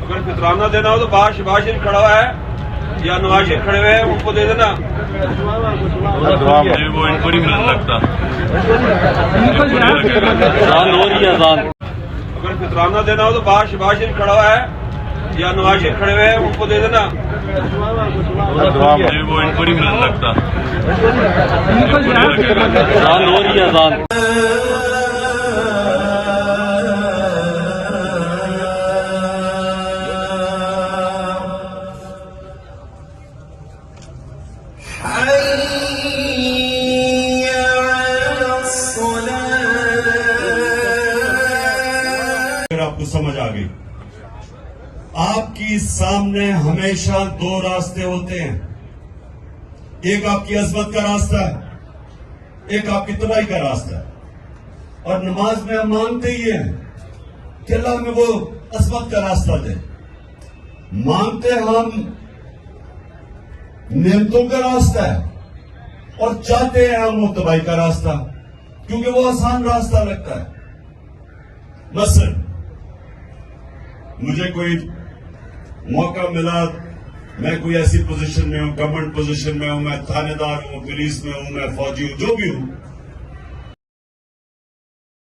اگر فطرانہ دینا ہو تو باہر شہباز شریف کھڑا ہوا ہے یا نواز شریف کھڑے ہوئے ہیں، ان کو دے دینا. وہ ان کو نہیں مل لگتا. اگر فطرانہ دینا ہو تو باہر شہباز شریف کھڑا ہوا ہے یا نواز شریف کھڑے ہوئے ہیں، ان کو دے دینا. وہ ان کو نہیں مل لگتا. آپ کو سمجھ آ گئی. آپ کی سامنے ہمیشہ دو راستے ہوتے ہیں. ایک آپ کی عظمت کا راستہ ہے، ایک آپ کی تباہی کا راستہ ہے. اور نماز میں ہم مانگتے ہی ہیں کہ اللہ ہمیں وہ عظمت کا راستہ دے. مانگتے ہم نعمتوں کا راستہ ہے اور چاہتے ہیں ہم وہ تباہی کا راستہ، کیونکہ وہ آسان راستہ لگتا ہے. مثلا مجھے کوئی موقع ملا، میں کوئی ایسی پوزیشن میں ہوں، گورنمنٹ پوزیشن میں ہوں، میں تھانے دار ہوں، پولیس میں ہوں، میں فوجی ہوں، جو بھی ہوں،